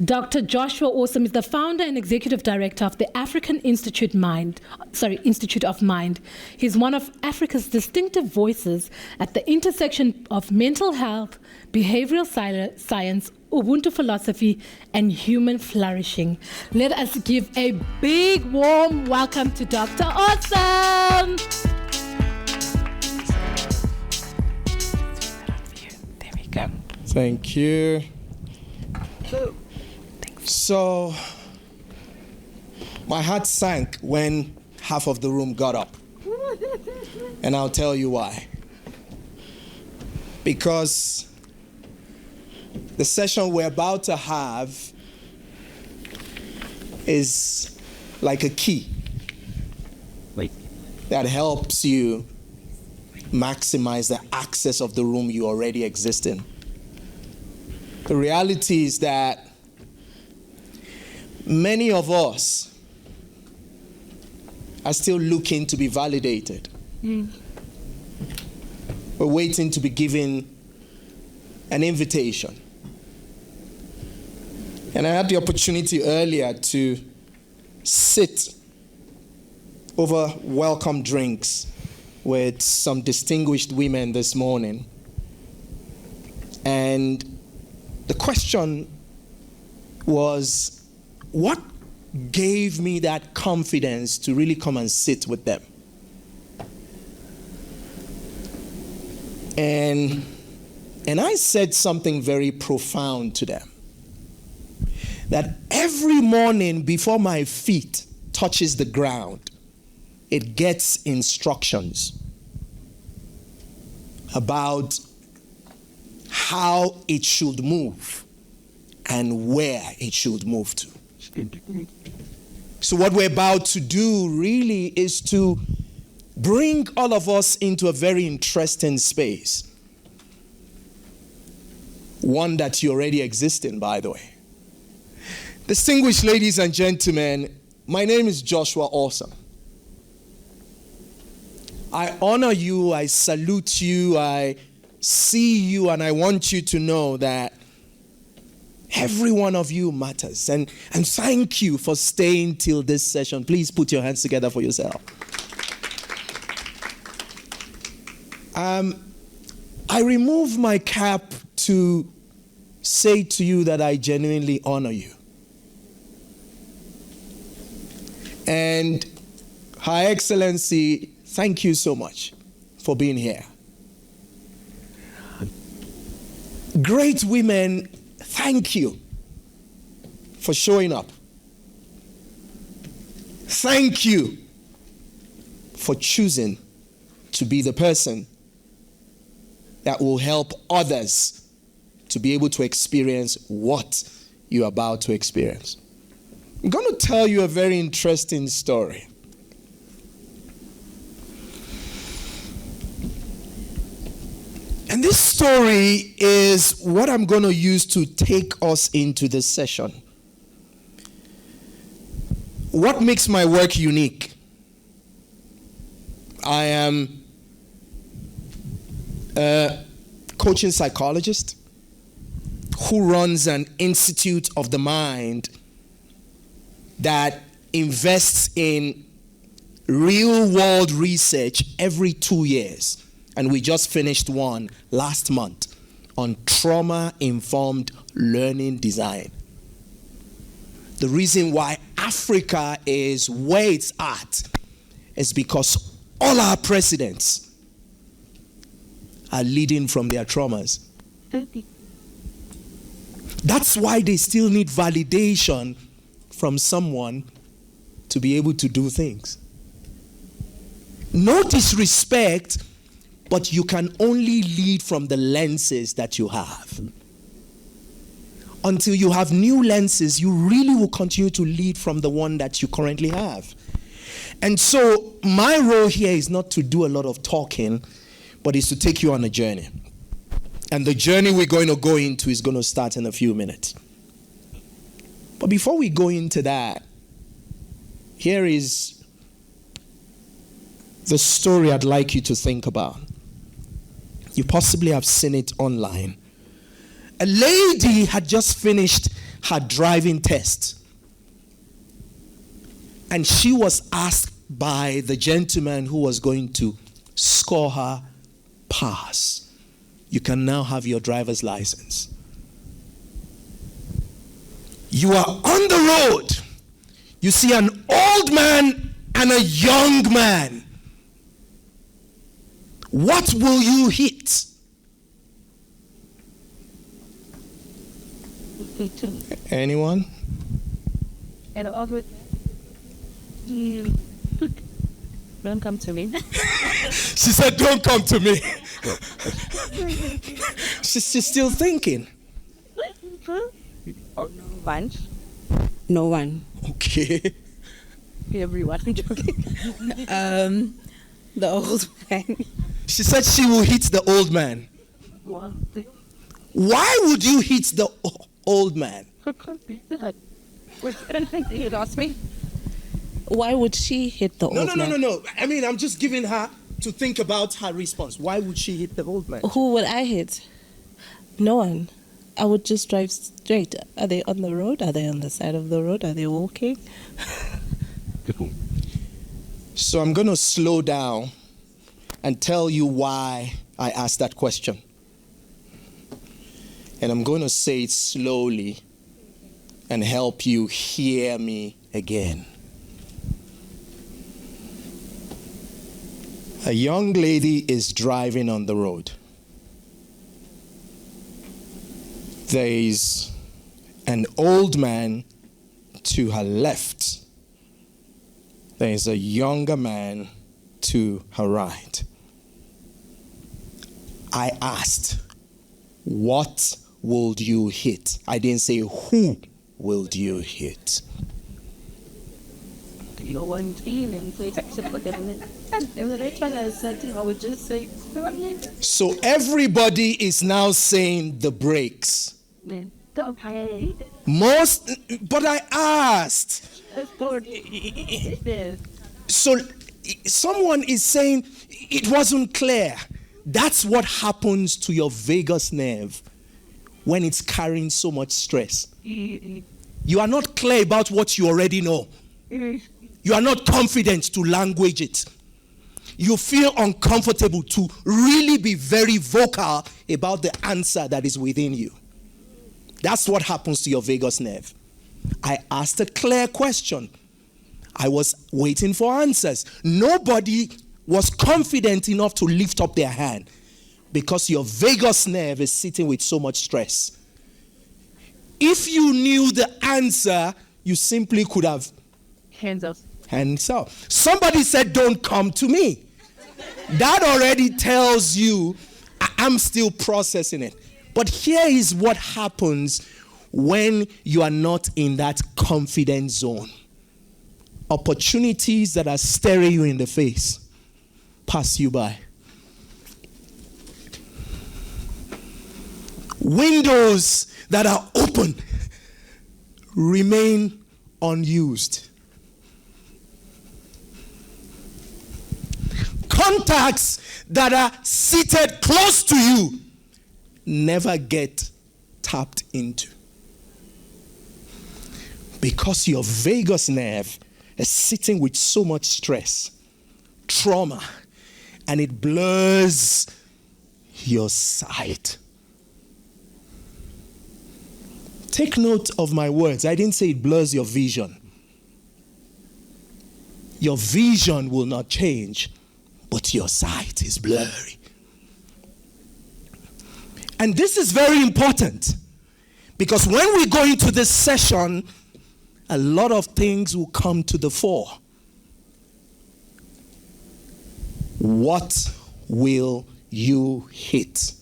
Dr. Joshua Awesome is the founder and executive director of the African Institute of Mind. He's one of Africa's distinctive voices at the intersection of mental health, behavioral science, Ubuntu philosophy, and human flourishing. Let us give a big warm welcome to Dr. Awesome. There we go. Thank you. So, my heart sank when half of the room got up. And I'll tell you why. Because the session we're about to have is like a key that helps you maximize the access of the room you already exist in. The reality is that many of us are still looking to be validated. We're waiting to be given an invitation. And I had the opportunity earlier to sit over welcome drinks with some distinguished women this morning. And the question was, what gave me that confidence to really come and sit with them? And I said something very profound to them. That every morning before my feet touches the ground, it gets instructions about how it should move and where it should move to. So what we're about to do really is to bring all of us into a very interesting space. One that you already exist in, by the way. Distinguished ladies and gentlemen, my name is Joshua Awesome. I honor you, I salute you, I see you, and I want you to know that every one of you matters. And thank you for staying till this session. Please put your hands together for yourself. I remove my cap to say to you that I genuinely honor you. And Her Excellency, thank you so much for being here. Great women, thank you for showing up. Thank you for choosing to be the person that will help others to be able to experience what you're about to experience. I'm going to tell you a very interesting story. And this story is what I'm going to use to take us into this session. What makes my work unique? I am a coaching psychologist who runs an institute of the mind that invests in real-world research every 2 years. And we just finished one last month on trauma-informed learning design. The reason why Africa is where it's at is because all our presidents are leading from their traumas. That's why they still need validation from someone to be able to do things. No disrespect, but you can only lead from the lenses that you have. Until you have new lenses, you really will continue to lead from the one that you currently have. And so my role here is not to do a lot of talking, but is to take you on a journey. And the journey we're going to go into is going to start in a few minutes. But before we go into that, here is the story I'd like you to think about. You possibly have seen it online. A lady had just finished her driving test. And she was asked by the gentleman who was going to score her pass, you can now have your driver's license. You are on the road. You see an old man and a young man. What will you hit? Anyone? Don't come to me. She said, don't come to me. She's still thinking. No one. Okay. Everyone. I'm joking. The old man. She said she will hit the old man. Why would you hit the old man? You asked me. Why would she hit the old man? No. I mean, I'm just giving her to think about her response. Why would she hit the old man? Who would I hit? No one. I would just drive straight. Are they on the road? Are they on the side of the road? Are they walking? So I'm going to slow down and tell you why I asked that question. And I'm going to say it slowly and help you hear me again. A young lady is driving on the road. There is an old man to her left. There is a younger man to her right. I asked, what will you hit? I didn't say who will you hit. So everybody is now saying the brakes. But I asked. So someone is saying it wasn't clear. That's what happens to your vagus nerve when it's carrying so much stress. You are not clear about what you already know. You are not confident to language it. You feel uncomfortable to really be very vocal about the answer that is within you. That's what happens to your vagus nerve. I asked a clear question. I was waiting for answers. Nobody was confident enough to lift up their hand because your vagus nerve is sitting with so much stress. If you knew the answer, you simply could have Hands up. hands up. Somebody said, don't come to me. That already tells you I'm still processing it. But here is what happens when you are not in that confident zone. Opportunities that are staring you in the face pass you by. Windows that are open remain unused. Contacts that are seated close to you never get tapped into. Because your vagus nerve is sitting with so much stress, trauma, and it blurs your sight. Take note of my words. I didn't say it blurs your vision. Your vision will not change, but your sight is blurry. And this is very important because when we go into this session, a lot of things will come to the fore. What will you hit?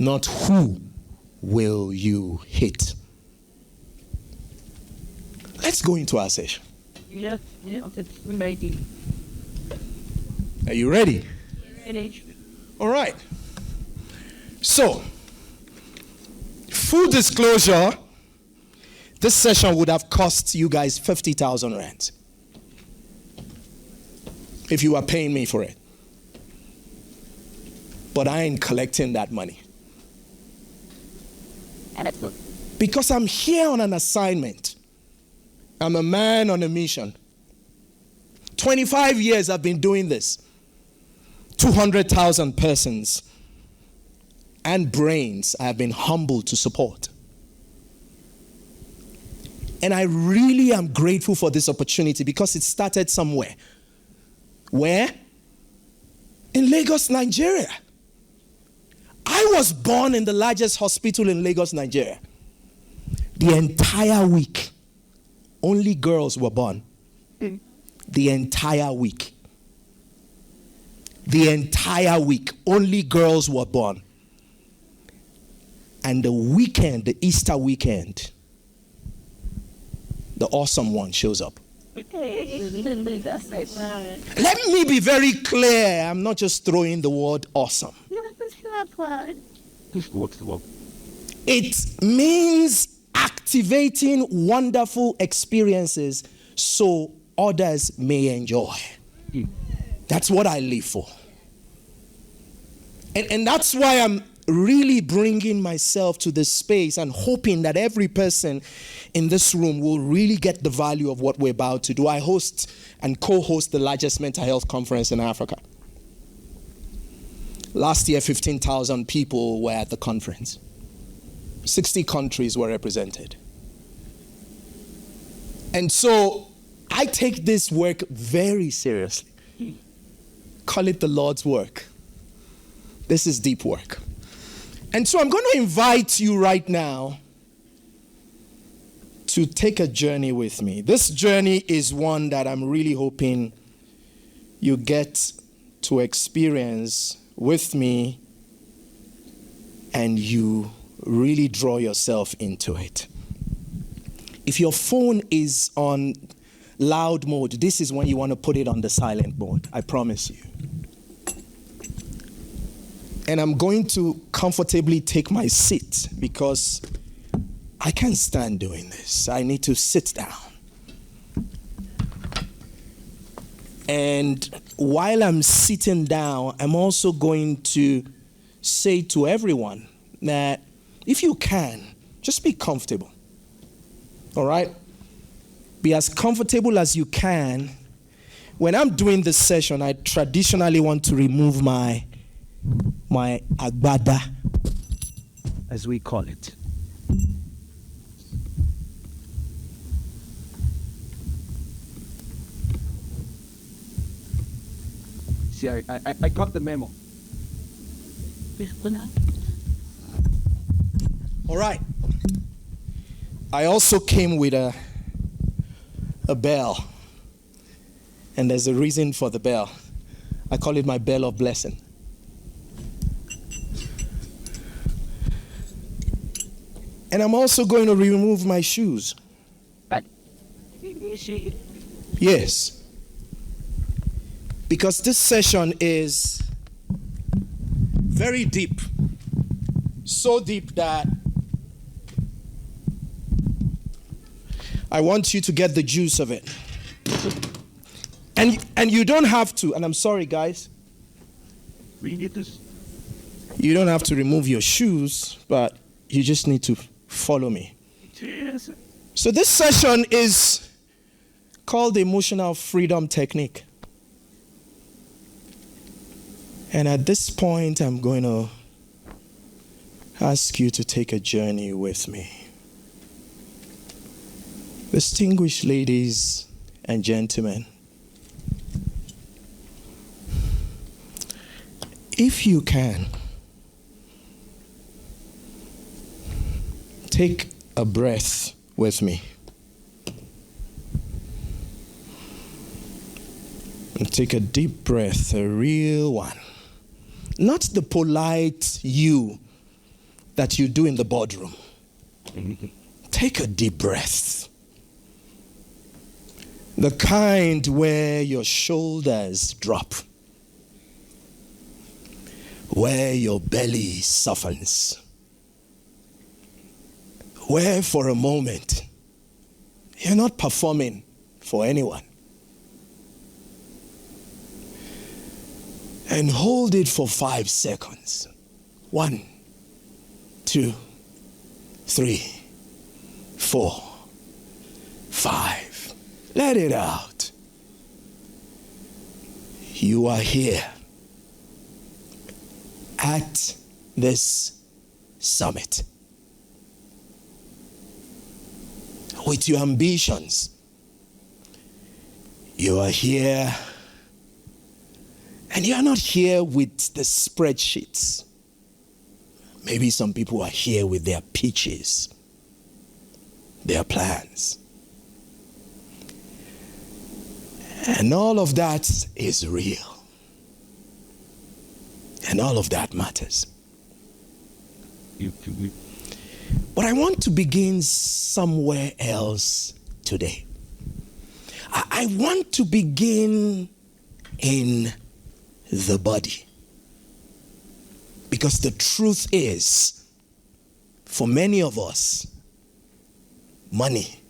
Not who will you hit. Let's go into our session. Yeah, it's ready. Are you ready? All right. So, full disclosure, this session would have cost you guys 50,000 rands if you were paying me for it. But I ain't collecting that money. Because I'm here on an assignment. I'm a man on a mission. 25 years I've been doing this. 200,000 persons and brains I have been humbled to support. And I really am grateful for this opportunity because it started somewhere. Where? In Lagos, Nigeria. I was born in the largest hospital in Lagos, Nigeria. The entire week, only girls were born. The entire week. The entire week, only girls were born. And the weekend, the Easter weekend, the awesome one shows up. Let me be very clear. I'm not just throwing the word awesome. It means activating wonderful experiences so others may enjoy. That's what I live for. And that's why I'm really bringing myself to this space and hoping that every person in this room will really get the value of what we're about to do. I host and co-host the largest mental health conference in Africa. Last year, 15,000 people were at the conference. 60 countries were represented. And so I take this work very seriously. Call it the Lord's work. This is deep work. And so I'm going to invite you right now to take a journey with me. This journey is one that I'm really hoping you get to experience with me and you really draw yourself into it. If your phone is on loud mode, this is when you want to put it on the silent mode. I promise you. And I'm going to comfortably take my seat because I can't stand doing this. I need to sit down. And while I'm sitting down, I'm also going to say to everyone that if you can, just be comfortable. All right? Be as comfortable as you can. When I'm doing this session, I traditionally want to remove my agbada, as we call it. See, I got the memo. All right. I also came with a bell. And there's a reason for the bell. I call it my bell of blessing. And I'm also going to remove my shoes. Yes. Because this session is very deep. So deep that I want you to get the juice of it. And you don't have to, and I'm sorry guys. You don't have to remove your shoes, but you just need to follow me. So this session is called the Emotional Freedom Technique. And at this point, I'm going to ask you to take a journey with me. Distinguished ladies and gentlemen, if you can, take a breath with me. And take a deep breath, a real one. Not the polite you that you do in the boardroom. Take a deep breath. The kind where your shoulders drop. Where your belly softens. Where for a moment, you're not performing for anyone. And hold it for 5 seconds. 1, 2, 3, 4, 5. Let it out. You are here at this summit with your ambitions. You are here, and you are not here with the spreadsheets. Maybe some people are here with their pitches, their plans. And all of that is real. And all of that matters. But I want to begin somewhere else today. I want to begin in the body. Because the truth is, for many of us, money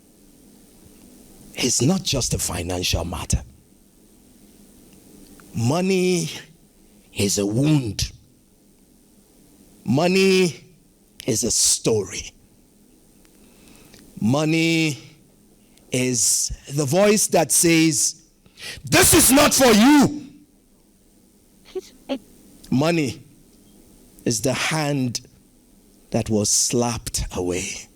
is not just a financial matter. Money is a wound. Money is a story. Money is the voice that says, "This is not for you." Money is the hand that was slapped away.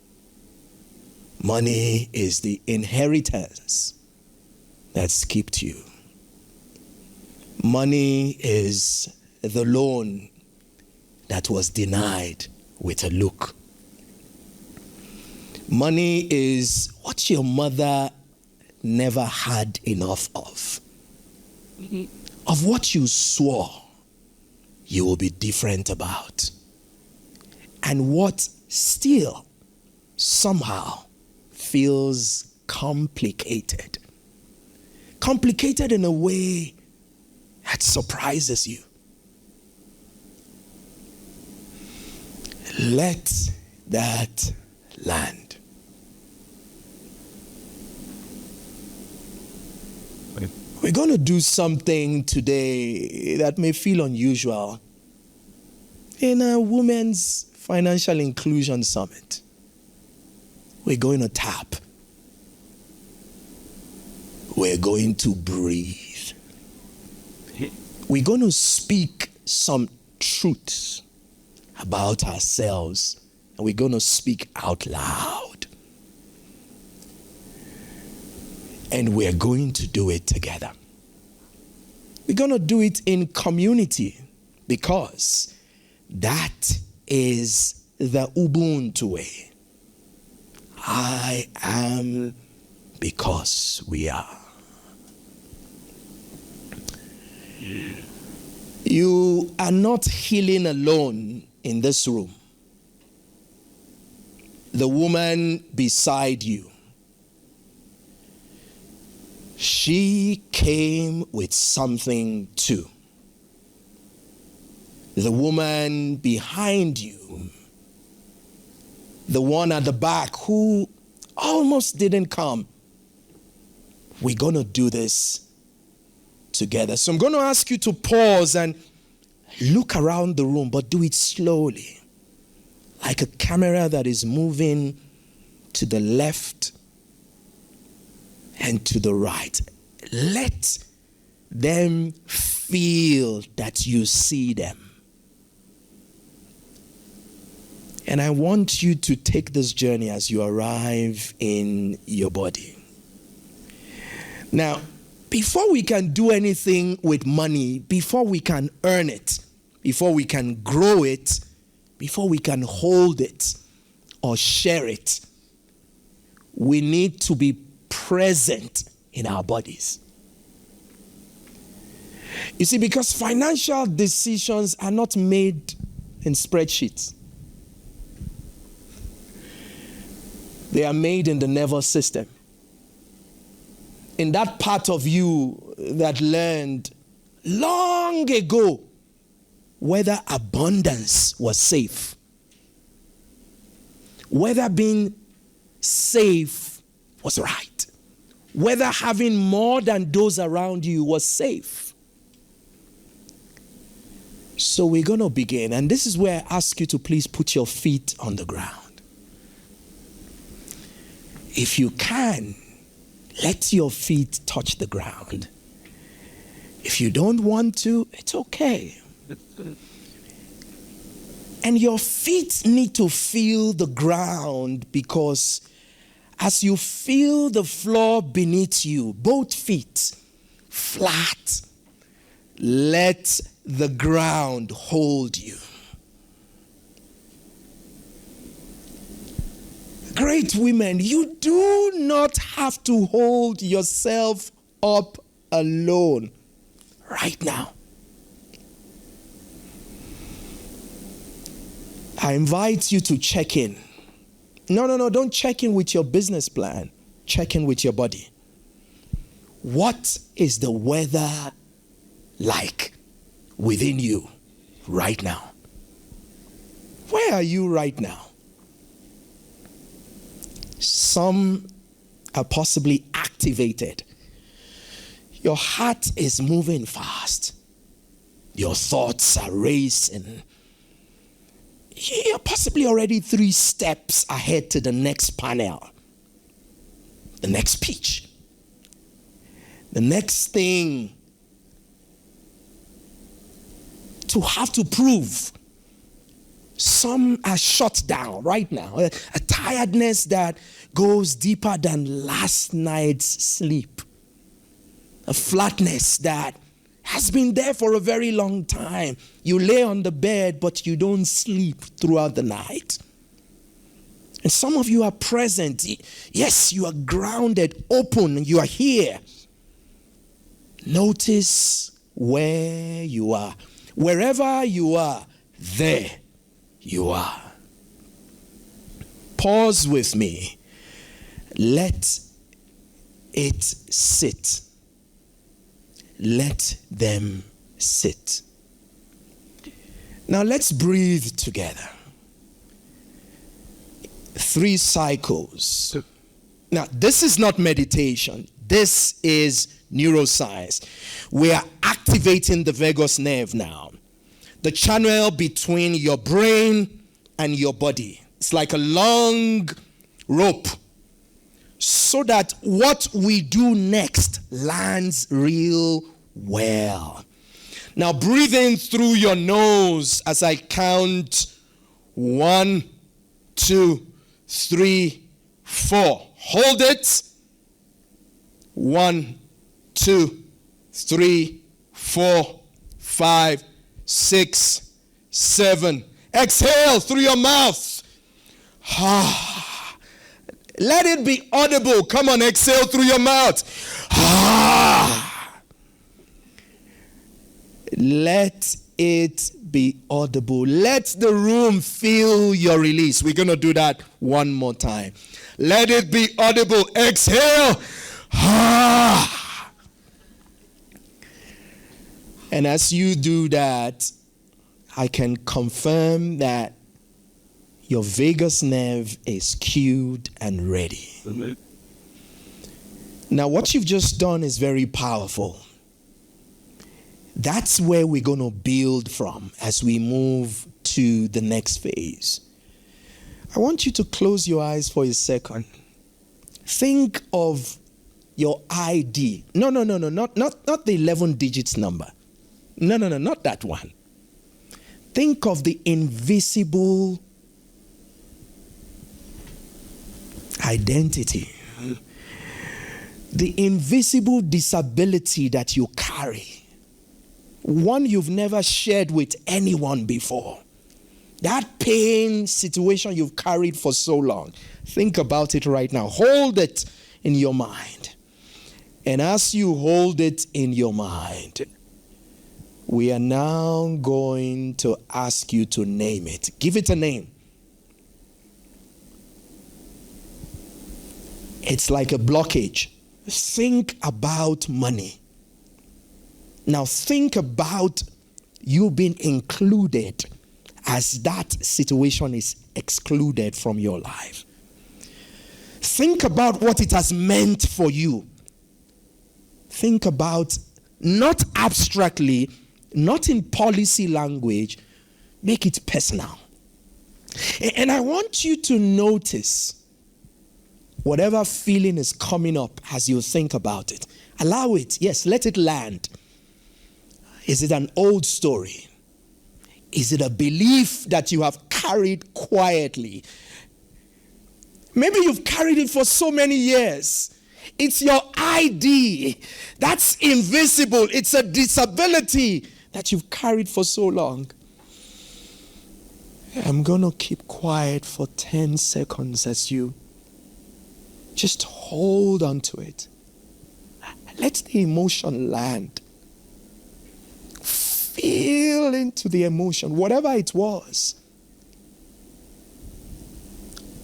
Money is the inheritance that skipped you. Money is the loan that was denied with a look. Money is what your mother never had enough of. Of what you swore you will be different about. And what still somehow feels complicated. Complicated in a way that surprises you. Let that land. We're going to do something today that may feel unusual in a Women's Financial Inclusion Summit. We're going to tap. We're going to breathe. We're going to speak some truths about ourselves, and we're going to speak out loud. And we're going to do it together. We're going to do it in community because that is the Ubuntu way. I am because we are. You are not healing alone in this room. The woman beside you, she came with something too. The woman behind you, the one at the back who almost didn't come, we're going to do this together. So I'm going to ask you to pause and look around the room, but do it slowly, like a camera that is moving to the left and to the right. Let them feel that you see them. And I want you to take this journey as you arrive in your body. Now, before we can do anything with money, before we can earn it, before we can grow it, before we can hold it or share it, we need to be present in our bodies. You see, because financial decisions are not made in spreadsheets. They are made in the nervous system. In that part of you that learned long ago whether abundance was safe, whether being safe was right, whether having more than those around you was safe. So we're going to begin, and this is where I ask you to please put your feet on the ground. If you can, let your feet touch the ground. If you don't want to, it's okay. And your feet need to feel the ground, because as you feel the floor beneath you, both feet flat, let the ground hold you. Great women, you do not have to hold yourself up alone right now. I invite you to check in. No, don't check in with your business plan. Check in with your body. What is the weather like within you right now? Where are you right now? Some are possibly activated. Your heart is moving fast. Your thoughts are racing. You're possibly already 3 steps ahead to the next panel, the next pitch, the next thing to have to prove. Some are shut down right now. A tiredness that goes deeper than last night's sleep. A flatness that has been there for a very long time. You lay on the bed, but you don't sleep throughout the night. And some of you are present. Yes, you are grounded, open, you are here. Notice where you are. Wherever you are, there you are. Pause with me. Let it sit. Let them sit. Now let's breathe together. 3 cycles. Now this is not meditation. This is neuroscience. We are activating the vagus nerve now. The channel between your brain and your body. It's like a long rope, so that what we do next lands real well. Now breathe in through your nose as I count 1, 2, 3, 4. Hold it. 1, 2, 3, 4, 5, 6, 7. Exhale through your mouth. Let it be audible. Come on, exhale through your mouth. Let it be audible. Let the room feel your release. We're going to do that one more time. Let it be audible. Exhale. And as you do that, I can confirm that your vagus nerve is cued and ready. Now, what you've just done is very powerful. That's where we're going to build from as we move to the next phase. I want you to close your eyes for a second. Think of your ID. No, not the 11 digits number. No, not that one. Think of the invisible identity. The invisible disability that you carry. One you've never shared with anyone before. That pain situation you've carried for so long. Think about it right now. Hold it in your mind. And as you hold it in your mind, we are now going to ask you to name it. Give it a name. It's like a blockage. Think about money. Now think about you being included as that situation is excluded from your life. Think about what it has meant for you. Think about, not abstractly, not in policy language, make it personal. And I want you to notice Whatever feeling is coming up as you think about it, allow it. Yes, let it land. Is it an old story? Is it a belief that you have carried quietly? Maybe you've carried it for so many years. It's your ID. That's invisible. It's a disability that you've carried for so long. I'm going to keep quiet for 10 seconds as you just hold on to it. Let the emotion land. Feel into the emotion, whatever it was.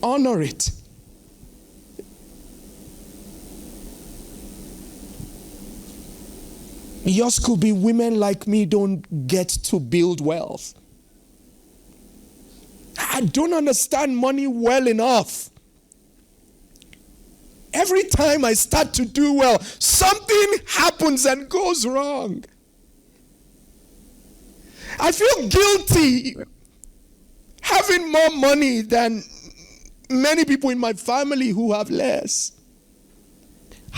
Honor it. Yours could be women like me don't get to build wealth. I don't understand money well enough. Every time I start to do well, something happens and goes wrong. I feel guilty having more money than many people in my family who have less.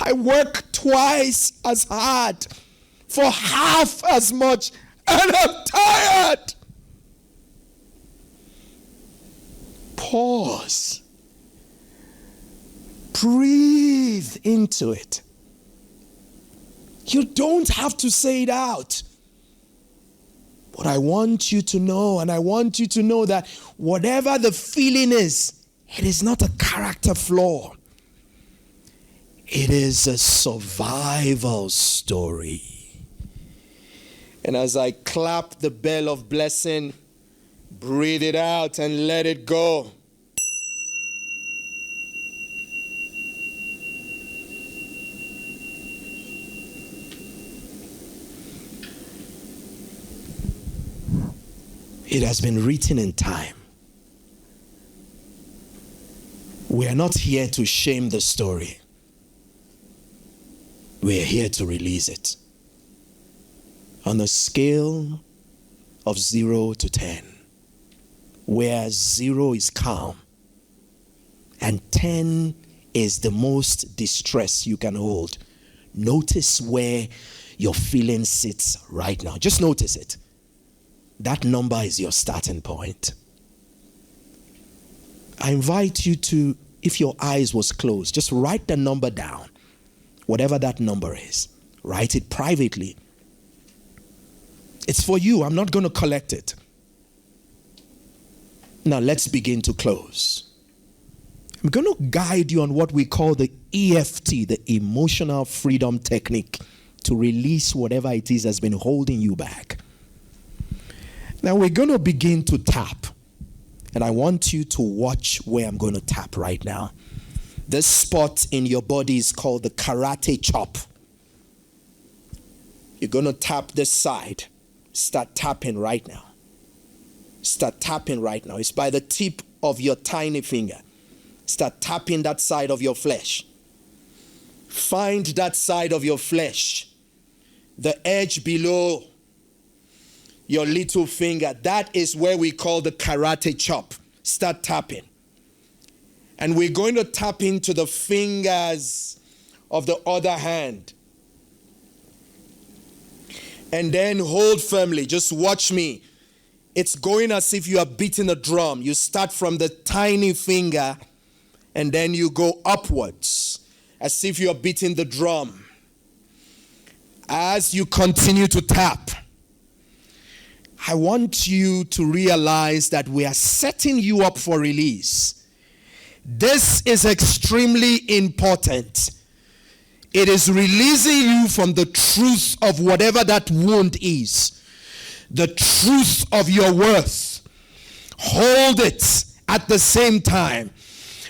I work twice as hard for half as much, and I'm tired. Pause. Breathe into it. You don't have to say it out. But I want you to know, and I want you to know that whatever the feeling is, it is not a character flaw. It is a survival story. And as I clap the bell of blessing, breathe it out and let it go. It has been written in time. We are not here to shame the story. We are here to release it. On a scale of 0 to 10, where 0 is calm and 10 is the most distress you can hold, notice where your feeling sits right now. Just notice it. That number is your starting point. I invite you to, if your eyes was closed, just write the number down. Whatever that number is, write it privately. It's for you. I'm not going to collect it. Now let's begin to close. I'm going to guide you on what we call the EFT, the emotional freedom technique, to release whatever it is that's been holding you back. Now we're going to begin to tap. And I want you to watch where I'm going to tap right now. This spot in your body is called the karate chop. You're going to tap this side. Start tapping right now. Start tapping right now. It's by the tip of your tiny finger. Start tapping that side of your flesh. Find that side of your flesh. The edge below your little finger. That is where we call the karate chop. Start tapping. And we're going to tap into the fingers of the other hand. And then hold firmly. Just watch me. It's going as if you are beating a drum. You start from the tiny finger and then you go upwards as if you are beating the drum. As you continue to tap, I want you to realize that we are setting you up for release. This is extremely important. It is releasing you from the truth of whatever that wound is. The truth of your worth. Hold it at the same time.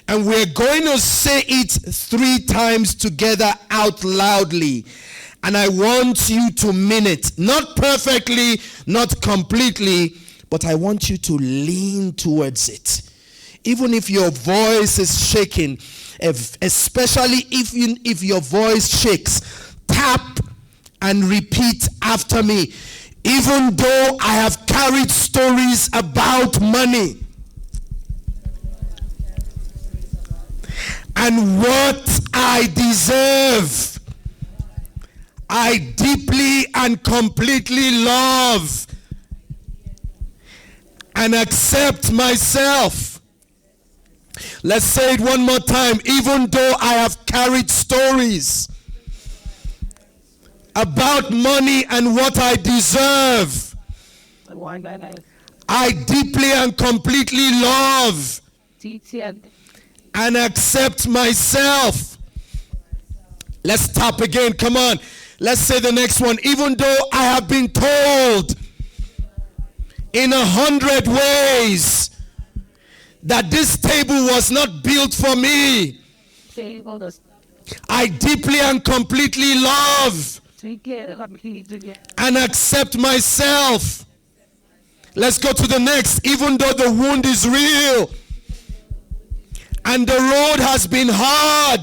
And we're going to say it 3 times together out loudly. And I want you to mean it. Not perfectly, not completely, but I want you to lean towards it. Even if your voice is shaking, especially if your voice shakes, tap and repeat after me. Even though I have carried stories about money, and what I deserve, I deeply and completely love and accept myself. Let's say it one more time. Even though I have carried stories about money and what I deserve, I deeply and completely love and accept myself. Let's tap again. Come on. Let's say the next one. Even though I have been told in 100 ways that this table was not built for me, I deeply and completely love and accept myself. Let's go to the next. Even though the wound is real and the road has been hard,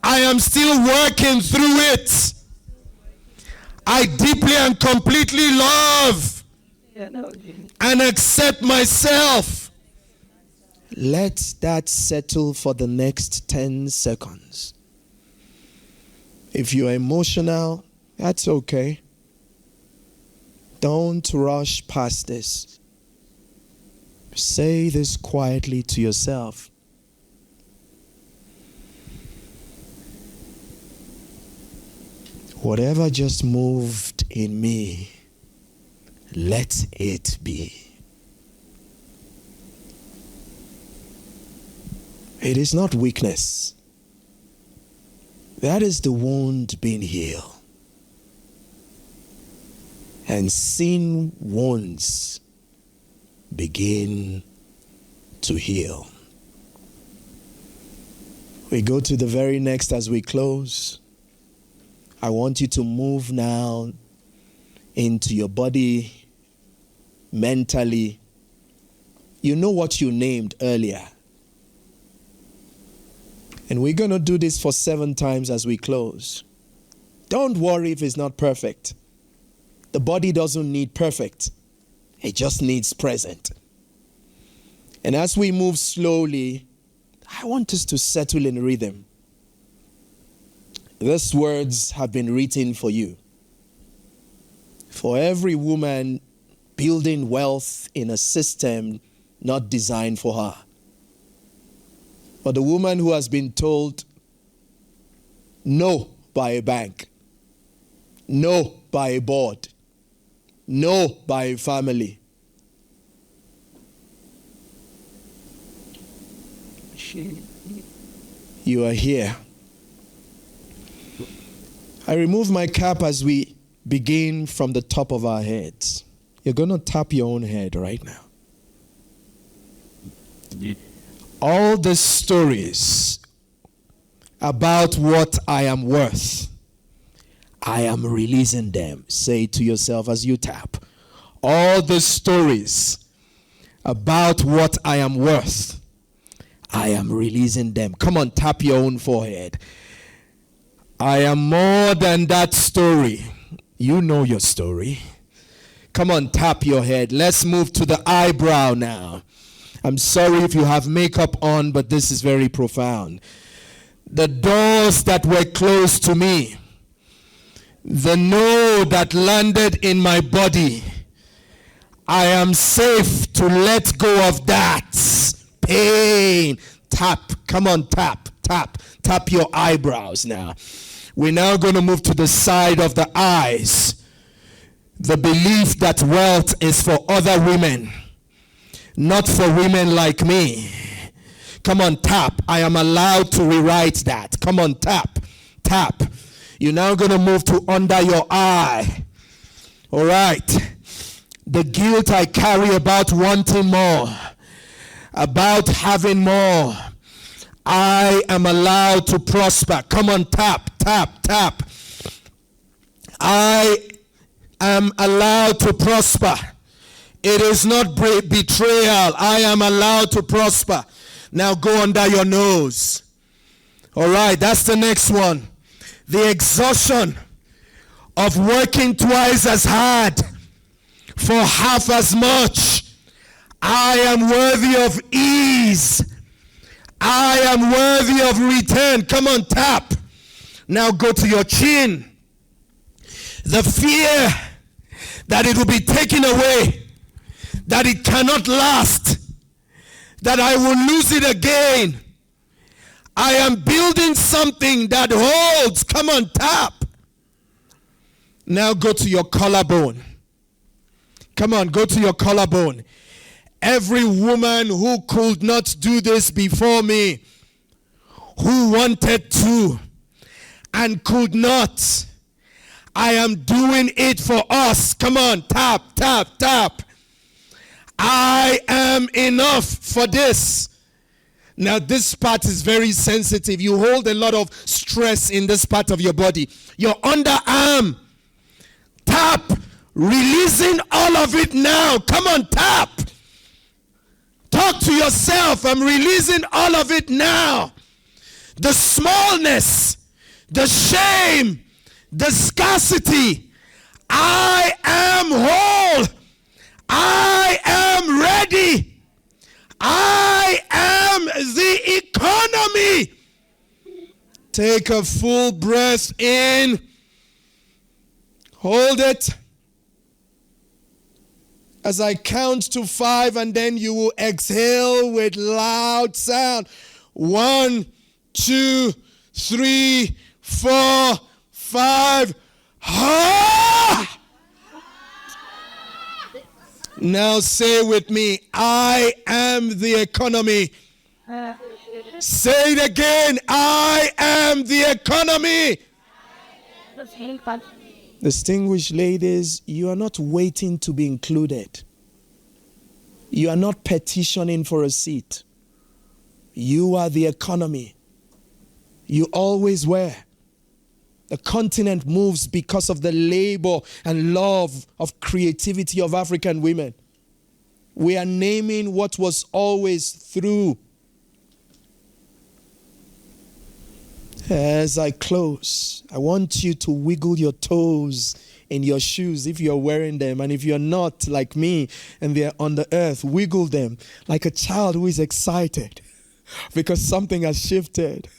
I am still working through it. I deeply and completely love and accept myself. Let that settle for the next 10 seconds. If you're emotional, that's okay. Don't rush past this. Say this quietly to yourself. Whatever just moved in me, let it be. It is not weakness. That is the wound being healed. And sin wounds begin to heal. We go to the very next as we close. I want you to move now into your body, mentally. You know what you named earlier. And we're going to do this for 7 times as we close. Don't worry if it's not perfect. The body doesn't need perfect. It just needs present. And as we move slowly, I want us to settle in rhythm. These words have been written for you. For every woman building wealth in a system not designed for her. For the woman who has been told no by a bank, no by a board, no by a family. You are here. I remove my cap as we begin from the top of our heads. You're going to tap your own head right now. All the stories about what I am worth, I am releasing them. Say to yourself as you tap. All the stories about what I am worth, I am releasing them. Come on, tap your own forehead. I am more than that story. You know your story. Come on, tap your head. Let's move to the eyebrow now. I'm sorry if you have makeup on, but this is very profound. The doors that were closed to me, the no that landed in my body, I am safe to let go of that pain. Tap, come on, tap, tap, tap your eyebrows now. We're now going to move to the side of the eyes. The belief that wealth is for other women, not for women like me. Come on, tap. I am allowed to rewrite that. Come on, tap, tap. You're now going to move to under your eye. All right. The guilt I carry about wanting more, about having more. I am allowed to prosper. Come on, tap, tap, tap. I am allowed to prosper. It is not betrayal. I am allowed to prosper. Now go under your nose. All right, that's the next one. The exhaustion of working twice as hard for half as much. I am worthy of ease. I am worthy of return. Come on, tap. Now go to your chin. The fear that it will be taken away, that it cannot last, that I will lose it again. I am building something that holds. Come on, tap. Now go to your collarbone. Come on, go to your collarbone. Every woman who could not do this before me, who wanted to and could not, I am doing it for us. Come on, tap, tap, tap. I am enough for this. Now, this part is very sensitive. You hold a lot of stress in this part of your body. Your underarm. Tap. Releasing all of it now. Come on, tap. Talk to yourself. I'm releasing all of it now. The smallness, the shame, the scarcity. I am whole. I am ready. I am the economy. Take a full breath in. Hold it. As I count to 5, and then you will exhale with loud sound. 1, 2, 3, 4, 5. Ha! Now say with me, I am the economy. Say it again, I am the economy. Distinguished ladies, you are not waiting to be included. You are not petitioning for a seat. You are the economy. You always were. The continent moves because of the labor and love of creativity of African women. We are naming what was always through. As I close, I want you to wiggle your toes in your shoes if you're wearing them. And if you're not, like me, and they're on the earth, wiggle them like a child who is excited because something has shifted.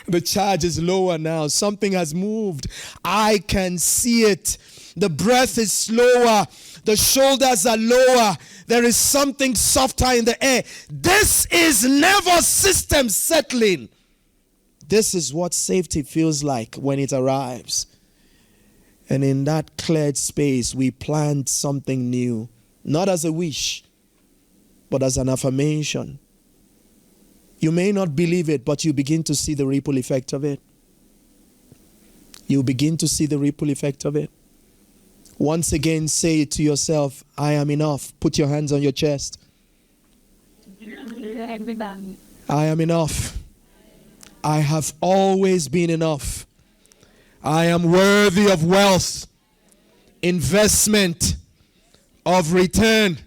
The charge is lower now. Something has moved. I can see it. The breath is slower. The shoulders are lower. There is something softer in the air. This is nervous system settling. This is what safety feels like when it arrives. And in that cleared space, we plant something new. Not as a wish, but as an affirmation. You may not believe it, but you begin to see the ripple effect of it. You begin to see the ripple effect of it. Once again, say it to yourself, I am enough. Put your hands on your chest. I am enough. I have always been enough. I am worthy of wealth, investment, of return.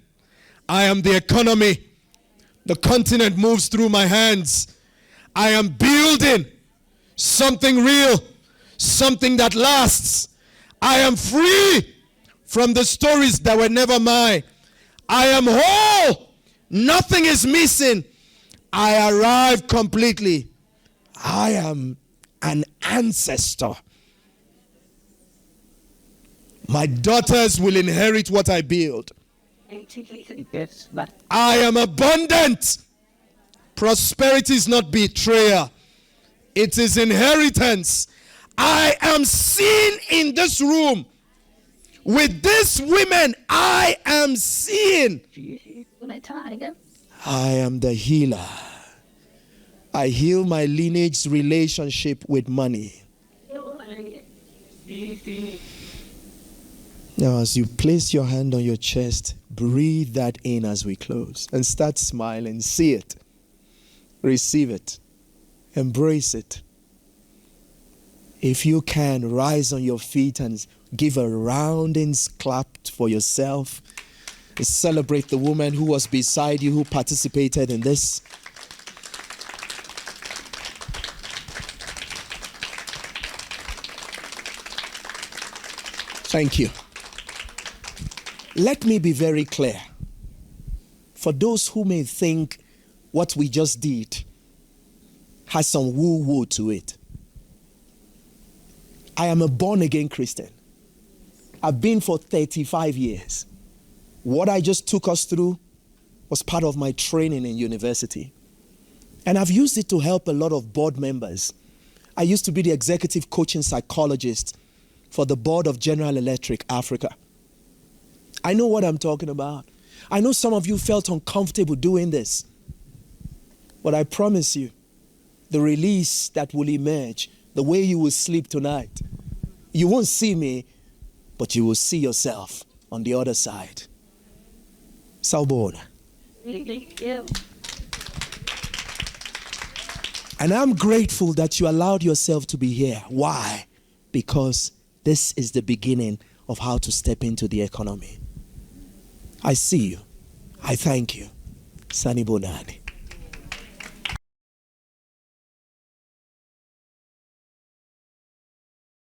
I am the economy. The continent moves through my hands. I am building something real, something that lasts. I am free from the stories that were never mine. I am whole. Nothing is missing. I arrive completely. I am an ancestor. My daughters will inherit what I build. I am abundant. Prosperity is not betrayal. It is inheritance. I am seen in this room. With these women, I am seen. I am the healer. I heal my lineage's relationship with money. Now, as you place your hand on your chest, breathe that in as we close and start smiling. See it. Receive it. Embrace it. If you can, rise on your feet and give a rounding clap for yourself. Celebrate the woman who was beside you, who participated in this. Thank you. Let me be very clear. For those who may think what we just did has some woo-woo to it. I am a born-again Christian. I've been for 35 years. What I just took us through was part of my training in university. And I've used it to help a lot of board members. I used to be the executive coaching psychologist for the board of General Electric Africa. I know what I'm talking about. I know some of you felt uncomfortable doing this. But I promise you, the release that will emerge, the way you will sleep tonight, you won't see me, but you will see yourself on the other side. Sawubona. Thank you. And I'm grateful that you allowed yourself to be here. Why? Because this is the beginning of how to step into the economy. I see you. I thank you. Sani Bonani.